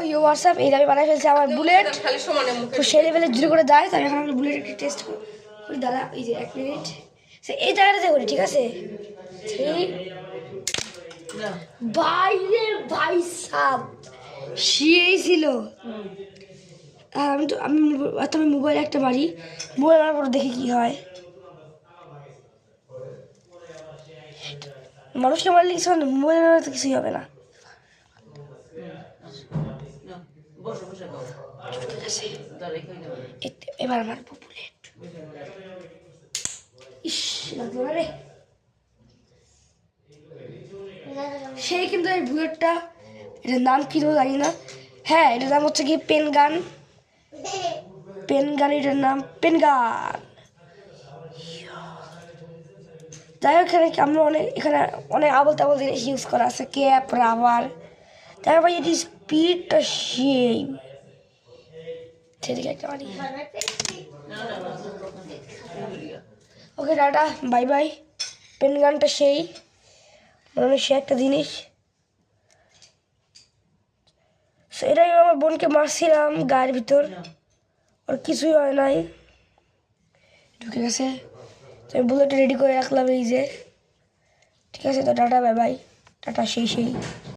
you WhatsApp এই আমি বানাই ফেলছি আমার বুলেট তো সেই লেভেলে জুড়ে করে দেয় তাই এখন আমি বুলেট একটু টেস্ট করি দাদা এই যে 1 মিনিট এই জায়গাটাতে করি ঠিক আছে বাইরে ভাই সাব সেই ছিল আমি মোবাইল একটা মারি মোবাইল মারার পর দেখি কি হয় মানুষকে মারলে কিছু মোবাইল মারলে তো কিছুই হবে না এবার মারবো বুলেট ইস লাগলো না রে সেই কিন্তু এই বুলেটটা এটার নাম কি তো জানি না হ্যাঁ এটার নাম হচ্ছে কি পেন গান এটার নাম পেন গান যাই হোক আমরা এখানে অনেক আবল তাবল জিনিস ইউজ করা আছে ক্যাপ রাবার তারপর ভাই এটি স্পিডটা সেই সেদিকে একটা বাড়ি ওকে টাটা বাই বাই পেন গানটা সেই মানে সে একটা জিনিস এটাই আমার বোনকে মারছিলাম গায়ের ভিতর ওর কিছুই হয় নাই ঢুকে গেছে তো আমি বুলেটটা রেডি করে রাখলাম এই যে ঠিক আছে তো টাটা বাই বাই টাটা সেই